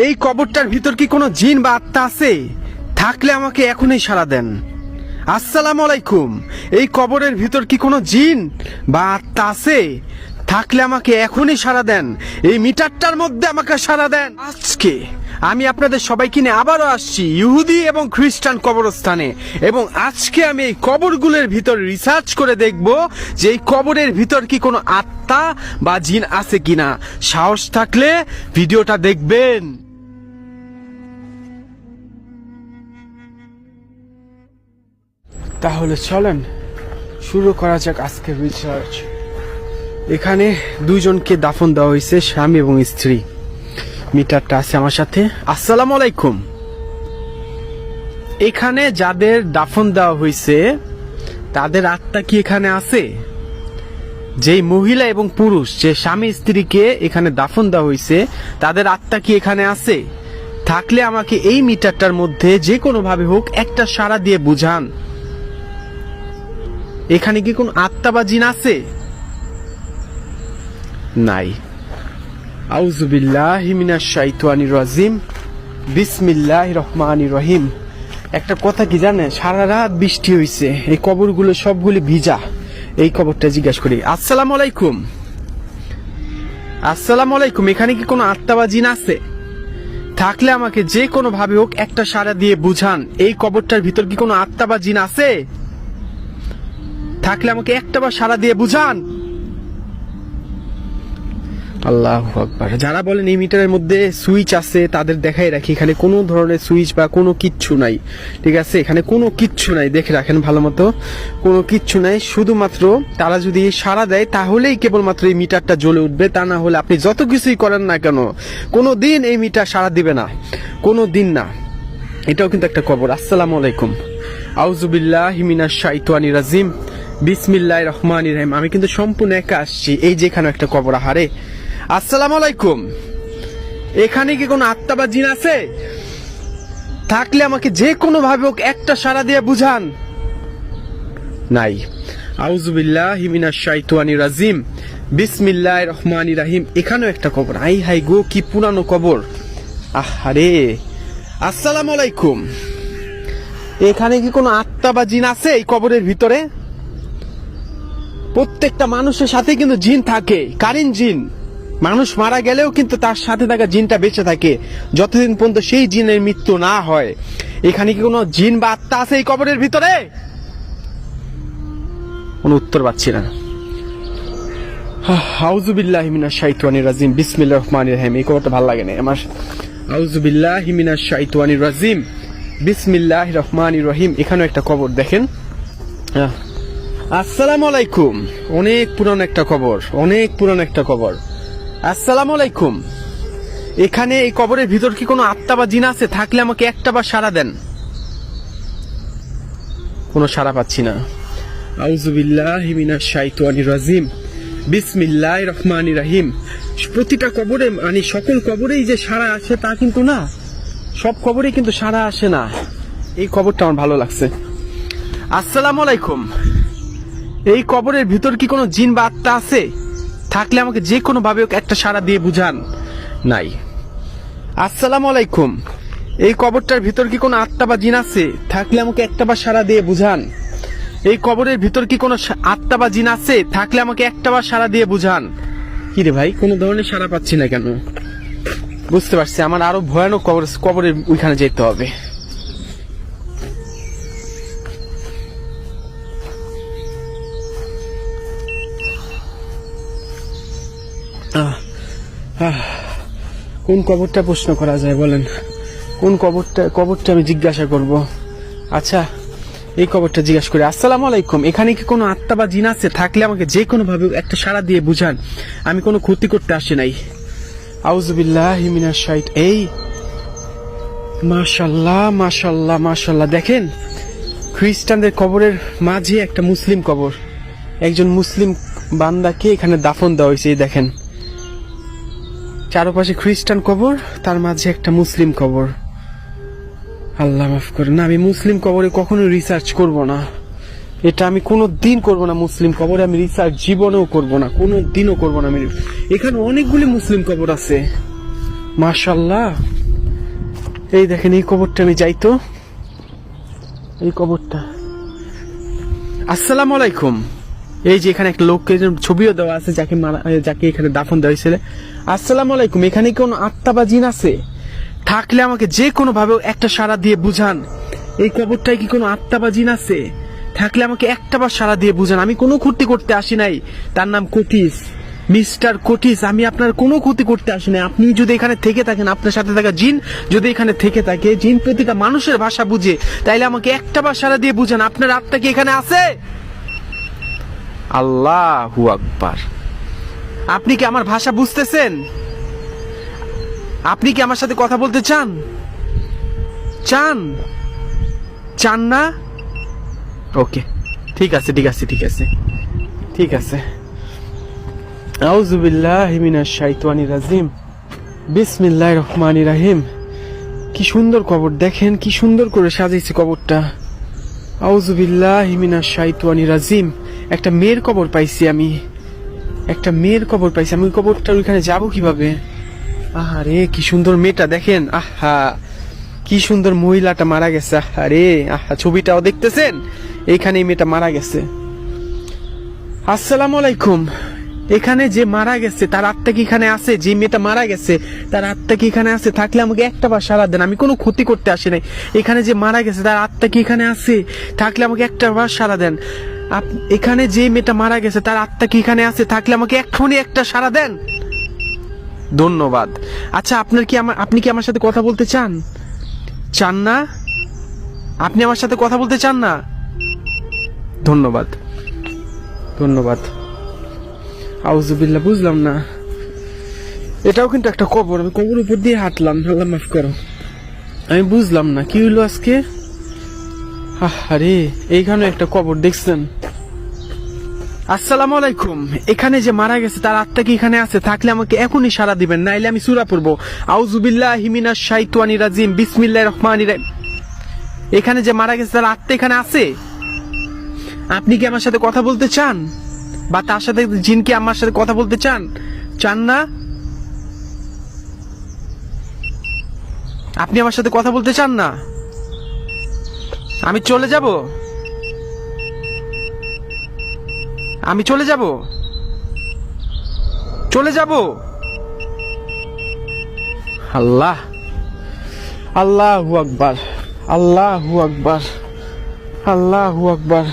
এই কবরটার ভিতর কি কোনো জিন বা আত্মা আছে? থাকলে আমাকে এখনই সাড়া দেন। আসসালামু আলাইকুম। এই কবরের ভিতর কি কোনো জিন বা আত্মা আছে? থাকলে আমাকে এখনই সাড়া দেন। এই মিটারটার মধ্যে আমাকে সাড়া দেন। আজকে আমি আপনাদের সবাইকে নিয়ে আবারও আসছি ইহুদি এবং খ্রিস্টান কবরস্থানে, এবং আজকে আমি এই কবরগুলোর ভিতর রিসার্চ করে দেখব যে এই কবরের ভিতর কি কোনো আত্মা বা জিন আছে কিনা। সাহস থাকলে ভিডিওটা দেখবেন। তাহলে চলেন শুরু করা যাক আজকের রিসার্চ। এখানে দুইজনকে দাফন দেওয়া হয়েছে, স্বামী এবং স্ত্রী। মিটারটা আছে আমার সাথে। আসসালামু আলাইকুম। এখানে যাদের দাফন দেওয়া হয়েছে তাদের আত্মা কি এখানে আছে? যেই মহিলা এবং পুরুষ, যে স্বামী স্ত্রীকে এখানে দাফন দেওয়া হয়েছে, তাদের আত্মা কি এখানে আছে? থাকলে আমাকে এই মিটারটার মধ্যে যে কোনো ভাবে হোক একটা সাড়া দিয়ে বুঝান। এখানে কি কোন আত্মা বা জিন আছে? নাই। আউযুবিল্লাহি মিনাশ শাইতানির রাজিম। বিসমিল্লাহির রহমানির রহিম। একটা কথা কি জানে, সারা রাত বৃষ্টি হইছে, এই কবরগুলো সবগুলি ভিজা। এই কবরটা জিজ্ঞাসা করি। আসসালামু আলাইকুম। আসসালামু আলাইকুম। এখানে কি কোনো আত্মা বা জিন আছে? থাকলে আমাকে যে কোনো ভাবে হোক একটা সাড়া দিয়ে বুঝান। এই কবরটার ভিতর কি কোনো আত্মা বা জিন আছে? থাকলে আমাকে একটা বার সাড়া দিয়ে বুঝান। আল্লাহু আকবার। যারা বলেন এই মিটারের মধ্যে সুইচ আছে তাদের দেখাই রাখি, এখানে কোনো ধরনের সুইচ বা কোনো কিচ্ছু নাই। ঠিক আছে, এখানে কোনো কিচ্ছু নাই, দেখে রাখেন ভালো মতো। কোনো কিচ্ছু নাই, শুধুমাত্র তারা যদি সাড়া দেয় তাহলেই কেবলমাত্র এই মিটারটা জ্বলে উঠবে। তা না হলে আপনি যত কিছুই করেন না কেন, কোনো দিন এই মিটার সাড়া দিবে না, কোনো দিন না। এটাও কিন্তু একটা কবর। আসসালামু আলাইকুম। আউযুবিল্লাহি মিনাশ শাইতানির রাজিম। বিসমিল্লাহির রহমানির রহিম। আমি কিন্তু সম্পূর্ণ একা আসছি। এই যে এখানে একটা কবর। আহারে। আসসালামু আলাইকুম। এখানে কি কোনো আত্মা বা জিন আছে? থাকলে আমাকে যে কোনো ভাবে হোক একটা সাড়া দিয়ে বুঝান। নাই। আউযুবিল্লাহি মিনাশ শাইতানির রাজিম। বিসমিল্লাহির রহমানির রহিম। এখানেও একটা কবর। আই হাই গো, কি পুরানো কবর। আহারে। আসসালামু আলাইকুম। এখানে কি কোনো আত্মা বা জিন আছে এই কবরের ভিতরে? প্রত্যেকটা মানুষের সাথে কিন্তু জিন থাকে, কারিন জিন। মানুষ মারা গেলেও কিন্তু তার সাথে থাকা জিনটা বেঁচে থাকে যতদিন পর্যন্ত সেই জিনের মৃত্যু না হয়। এখানে কি কোনো জিন বা আত্মা আছে এই কবরের ভিতরে? কোনো উত্তর পাচ্ছি না। আউযুবিল্লাহি মিনাশ শাইতানির রাজিম। বিসমিল্লাহির রহমানির রহিম। এই কবরটা ভালো লাগে না আমার। আউযুবিল্লাহি মিনাশ শাইতানির রাজিম। বিসমিল্লাহির রহমানির রহিম। এখানেও একটা কবর দেখেন। আসসালামু আলাইকুম। অনেক পুরানো একটা কবর, অনেক পুরানো একটা কবর। আসসালামু আলাইকুম। এখানে এই কবরের ভিতর কি কোনো আত্মা বা জিন আছে? থাকলে আমাকে একটা বার সাড়া দেন। কোনো সাড়া পাচ্ছি না। আউযুবিল্লাহি মিনাশ শাইতানির রাজিম। বিসমিল্লাহির রহমানির রহিম। প্রতিটা কবরে, মানে সকল কবরেই যে সাড়া আসে তা কিন্তু না, সব কবরেই কিন্তু সাড়া আসে না। এই কবরটা আমার ভালো লাগছে। আসসালামু আলাইকুম। এই কবরের ভিতর কি কোনো জিন বা আত্মা আছে? থাকলে আমাকে যে কোনো ভাবে একটা সাড়া দিয়ে বুঝান। নাই। আসসালামু আলাইকুম। এই কবরটার ভিতর কি কোনো আত্মা বা জিন আছে? থাকলে আমাকে একটা বার সাড়া দিয়ে বুঝান। এই কবরের ভিতর কি কোনো আত্মা বা জিন আছে? থাকলে আমাকে একটা বার সাড়া দিয়ে বুঝান। কি রে ভাই, কোনো ধরনের সাড়া পাচ্ছি না কেন? বুঝতে পারছি, আমার আরো ভয়ানক কবরের ওইখানে যেতে হবে। কোন কবরটা প্রশ্ন করা যায় বলেন? কোন কবরটা আমি জিজ্ঞাসা করব? আচ্ছা, এই কবরটা জিজ্ঞাসা করি। আসসালামু আলাইকুম। এখানে কি কোনো আত্মা বা জিন আছে? থাকলে আমাকে যে কোনো ভাবে একটা সাড়া দিয়ে বুঝান। আমি কোনো ক্ষতি করতে আসি নাই। আউযুবিল্লাহি মিনাশ শাইতানির। এই মাশাআল্লাহ, মাশাআল্লাহ, মাশাআল্লাহ। দেখেন, খ্রিস্টানদের কবরের মাঝে একটা মুসলিম কবর। একজন মুসলিম বান্দাকে এখানে দাফন দেওয়া হয়েছে। এই দেখেন, চারপাশে খ্রিস্টান কবর, তার মাঝে একটা মুসলিম কবর। আল্লাহ মাফ করে না, আমি মুসলিম কবরে কখনো রিসার্চ করব না। এটা আমি কোনো দিন করবো না। মুসলিম কবরে আমি রিসার্চ জীবনেও করব না, কোনো দিনও করবো না। আমি এখানে অনেকগুলি মুসলিম কবর আছে। মাশাআল্লাহ, এই দেখেন এই কবরটা, আমি যাই তো এই কবরটা। আসসালামু আলাইকুম। এই যে এখানে একটা লোককে ছবিও দেওয়া আছে, যাকে এখানে দাফন দেওয়া হয়েছিল। আসসালামু আলাইকুম, এখানে কোন আত্মা বা জিন আছে? থাকলে আমাকে যে কোনো ভাবে একটা সাড়া দিয়ে বুঝান। এই কবরটায় কি কোনো আত্মা বা জিন আছে? থাকলে আমাকে একটা বার সাড়া দিয়ে বুঝান। আমি কোনো ক্ষতি করতে আসি নাই। তার নাম কোটিস, মিস্টার কোটিস। আমি আপনার কোনো ক্ষতি করতে আসি নাই। আপনি যদি এখানে থেকে থাকেন, আপনার সাথে থাকা জিন যদি এখানে থেকে থাকে, জিন প্রতিটা মানুষের ভাষা বুঝে, তাইলে আমাকে একটা বার সাড়া দিয়ে বুঝান আপনার আত্মা কি এখানে আছে? আল্লাহু আকবার। আপনি কি আমার ভাষা বুঝতেছেন? আপনি কি আমার সাথে কথা বলতে চান? চান চান না? ওকে, ঠিক আছে ঠিক আছে ঠিক আছে ঠিক আছে। আউযু বিল্লাহি মিনাশ শাইতানির রাজিম, বিসমিল্লাহির রহমানির রহিম। কি সুন্দর কবর, দেখেন কি সুন্দর করে সাজাইছে কবরটা। আউযু বিল্লাহি মিনাশ শাইতানির রাজিম। একটা মেয়ের কবর পাইছি আমি, একটা মেয়ের কবর পাইছি আমি। ওই কবরটার ওইখানে যাবো কিভাবে? আহারে কি সুন্দর মেয়েটা, দেখেন। আহা কি সুন্দর মহিলাটা মারা গেছে। আরে আহা, ছবিটাও দেখতেছেন, এইখানে এই মেয়েটা মারা গেছে। আসসালামু আলাইকুম। এখানে যে মারা গেছে তার আত্মা কি এখানে আছে? যে মেয়েটা মারা গেছে তার আত্মা কি এখানে আছে? থাকলে আমাকে একটা বার সাড়া দেন। আমি কোনো ক্ষতি করতে আসি নাই। এখানে যে মারা গেছে তার আত্মা কি এখানে আছে? থাকলে আমাকে একটা বার সাড়া দেন। এখানে যে মেয়েটা মারা গেছে তার আত্মা কি এখানে আছে? থাকলে আমাকে এক্ষুনি একটা সাড়া দেন। ধন্যবাদ। আচ্ছা, আপনি কি আমার সাথে কথা বলতে চান? চান না? আপনি আমার সাথে কথা বলতে চান না? ধন্যবাদ ধন্যবাদ। আউযুবিল্লাহ, বুঝলাম না। এটাও কিন্তু একটা কবর, আমি কবর উপর দিয়ে হাঁটলাম। আল্লাহ মাফ করো, আমি বুঝলাম না কি হইলো আজকে। আরে এইখানে একটা কবর দেখছেন। আসসালামু আলাইকুম। এখানে যে মারা গেছে তার আত্মা কি এখানে আছে? থাকলে আমাকে এখনই সাড়া দিবেন, নাইলে আমি সূরা পড়বো। আউযু বিল্লাহি মিনাশ শাইতানির রাজিম, বিসমিল্লাহির রহমানির রহিম। এখানে যে মারা গেছে তার আত্মা এখানে আছে? আপনি কি আমার সাথে কথা বলতে চান? বা তার সাথে জিন কি আমার সাথে কথা বলতে চান? চান না? আপনি আমার সাথে কথা বলতে চান না? আমি চলে যাব, আমি চলে যাব, চলে যাব। আল্লাহ, আল্লাহু আকবার, আল্লাহু আকবার, আল্লাহু আকবার।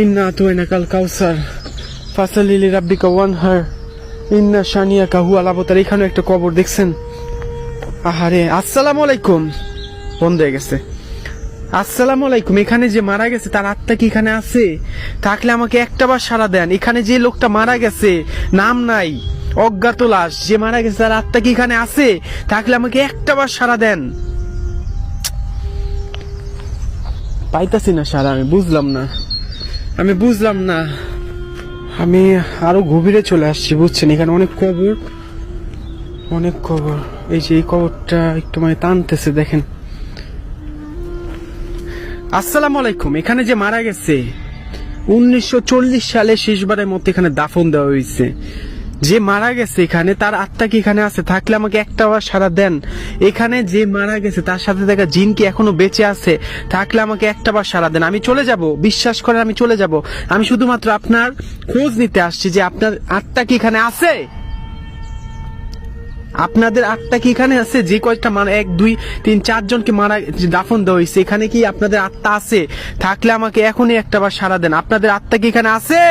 ইন্না আতাইনাকাল কাউসার ফাসাল্লি লিরাব্বিকা ওয়ানহার ইন্না শানিয়াকা হুয়াল আবতার। এখানে একটা কবর দেখছেন। আহারে। আসসালামু আলাইকুম। বন্ধ হয়ে গেছে। আসসালামু আলাইকুম। এখানে যে মারা গেছে তার আত্মা কি এখানে আছে? থাকলে আমাকে একটা বার সাড়া দেন। এখানে যে লোকটা মারা গেছে, নাম নাই, অজ্ঞাত লাশ, যে মারা গেছে তার আত্মা কি এখানে আছে? থাকলে আমাকে একটা বার সাড়া দেন। পাইতাছি না সাড়া, আমি বুঝলাম না, আমি বুঝলাম না। আমি আরো গভীরে চলে আসছি, বুঝছেন। এখানে অনেক কবর, অনেক কবর। এই যে এই কবরটা একটু মানে টানতেছে, দেখেন। আসসালামু আলাইকুম। এখানে যে মারা গেছে 1940 সালে শেষবারের মতো এখানে দাফন দেওয়া হয়েছে। যে মারা গেছে এখানে তার আত্মা কি এখানে আছে? থাকলে আমাকে একটা বার সাড়া দেন। এখানে যে মারা গেছে তার সাথে থাকা জিন কি এখনো বেঁচে আছে? থাকলে আমাকে একটা বার সাড়া দেন। আমি চলে যাব, বিশ্বাস করেন আমি চলে যাব। আমি শুধুমাত্র আপনার খোঁজ নিতে আসছি যে আপনার আত্মা কি এখানে আছে? আপনাদের আত্মা কি এখানে আছে? যে কয়েকটা মানে 1 2 3 4 জনকে মারা দাফন দেওয়া হয়েছে, এখানে কি আপনাদের আত্মা আছে? থাকলে আমাকে এখনই একটা বার সাড়া দেন। আপনাদের আত্মা কি এখানে আছে?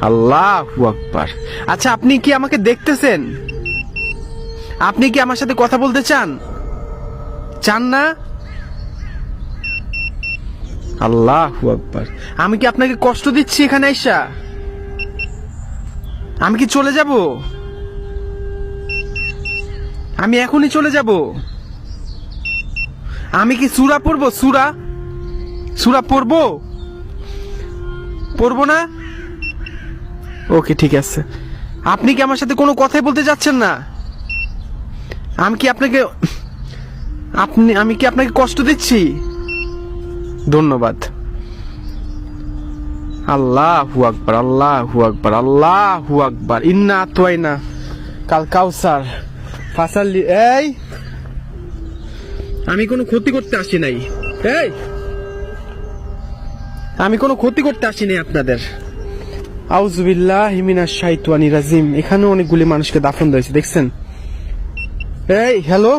আল্লাহু আকবার। আচ্ছা, আপনি কি আমাকে দেখতেছেন? আপনি কি আমার সাথে কথা বলতে চান? চান না? আল্লাহু আকবার। আমি কি আপনাকে কষ্ট দিচ্ছি এখানে আইসা? আমি কি চলে যাব? আমি এখনই চলে যাব। আমি কি সূরা পড়বো? সূরা সূরা পড়বো? পড়বো না? ওকে, ঠিক আছে। আপনি কি আমার সাথে কোনো কথাই বলতে যাচ্ছেন না? আমি কি আপনাকে কষ্ট দিচ্ছি? ধন্যবাদ। আল্লাহু আকবার, আল্লাহু আকবার, আল্লাহু আকবার। ইন্না আতাইনা কাল কাউসার ফাসাল্লি। এই আমি কোনো ক্ষতি করতে আসি নাই। এই, আমি কোনো ক্ষতি করতে আসি নাই আপনাদের। আউযুবিল্লাহি মিনাশ শাইতানির রাজিম। এখানে অনেকগুলি মানুষকে দাফন দিয়েছে, দেখছেন? এই হ্যালো,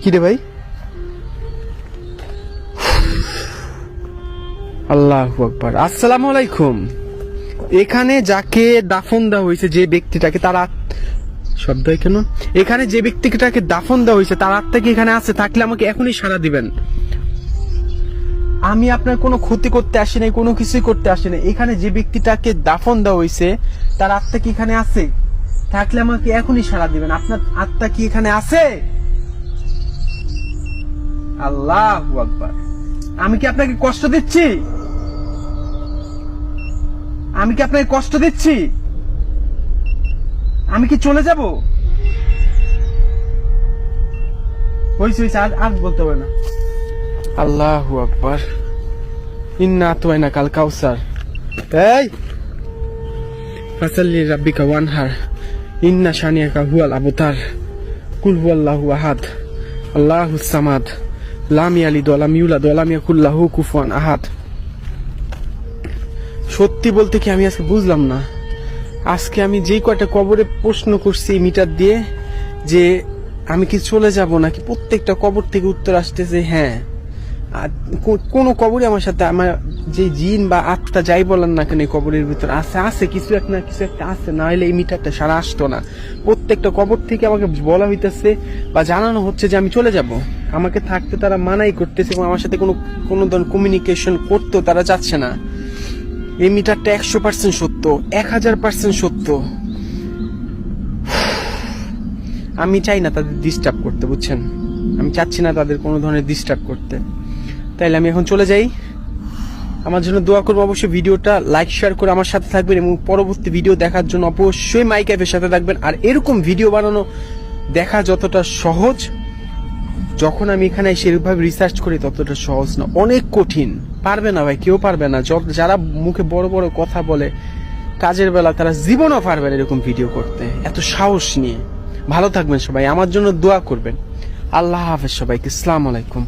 কি রে ভাই? আল্লাহু আকবার। আসসালামু আলাইকুম। এখানে যাকে দাফন দেওয়া হয়েছে, যে ব্যক্তিটাকে, তার শব্দ কেন? এখানে যে ব্যক্তিটাকে দাফন দেওয়া হয়েছে তার আত্মা কি এখানে আছে? থাকলে আমাকে এখনই সাড়া দিবেন। আমি আপনার কোনো ক্ষতি করতে আসি নাই, কোনো কিছুই করতে আসি নাই। এখানে যে ব্যক্তিটাকে দাফন দেওয়া হয়েছে তার আত্মা কি এখানে আছে? থাকলে আমাকে এখনই সাড়া দিবেন। আপনার আত্মা কি এখানে আছে? আল্লাহু আকবার। আমি কি আপনাকে কষ্ট দিচ্ছি? আমি কি আপনাকে কষ্ট দিচ্ছি? আমি কি চলে যাব? হইছে হইছে, আর বলতে হবে না। আল্লাহু আকবার। ইন্না আতওয়াইনা কাল কাউসার। এই ফাসাল্লি রাব্বিকা ওয়ানহার ইন্না শানিয়াকা হুয়াল আবতার। কুল হুয়াল্লাহু আহাদ আল্লাহুস সামাদ লাম ইয়ালিদ ওয়া লাম ইউলাদ ওয়া লাম ইয়াকুল লাহু কুফুয়ান আহাদ। সত্যি বলতে কি আমি আজকে বুঝলাম না। আজকে আমি যেই কয়টা কবরে প্রশ্ন করছি মিটার দিয়ে যে আমি কি চলে যাব নাকি, প্রত্যেকটা কবর থেকে উত্তর আসতেছে হ্যাঁ। কোন কবরে আমার সাথে আমার যে জিন বা আত্মা যাই বলেন না কেন কবরের ভিতর আছে কিছু একটা আছে, না হলে এই মিটারটা সারা আসতো না। প্রত্যেকটা কবর থেকে আমাকে বলা হইতেছে বা জানানো হচ্ছে যে আমি চলে যাব। আমাকে থাকতে তারা মানাই করতেছে এবং আমার সাথে কোনো ধরনের কমিউনিকেশন করতেও তারা চাচ্ছে না। এই মিটারটা 100% সত্য, 1000% সত্য। আমি চাই না তাদের ডিস্টার্ব করতে, বুঝছেন? আমি চাচ্ছি না তাদের কোনো ধরনের ডিস্টার্ব করতে। তাইলে আমি এখন চলে যাই। আমার জন্য দোয়া করবো, অবশ্যই ভিডিওটা লাইক শেয়ার করে আমার সাথে থাকবেন এবং পরবর্তী ভিডিও দেখার জন্য অবশ্যই মাই ক্যাফের সাথে থাকবেন। আর এরকম ভিডিও বানানো দেখা যতটা সহজ, যখন আমি এখানে সেরকমভাবে রিসার্চ করি ততটা সহজ না, অনেক কঠিন। পারবে না ভাই, কেউ পারবে না। যারা মুখে বড় বড় কথা বলে কাজের বেলা, তারা জীবনও পারবে না এরকম ভিডিও করতে এত সাহস নিয়ে। ভালো থাকবেন সবাই, আমার জন্য দোয়া করবেন। আল্লাহ হাফেজ সবাইকে। আসসালামু আলাইকুম।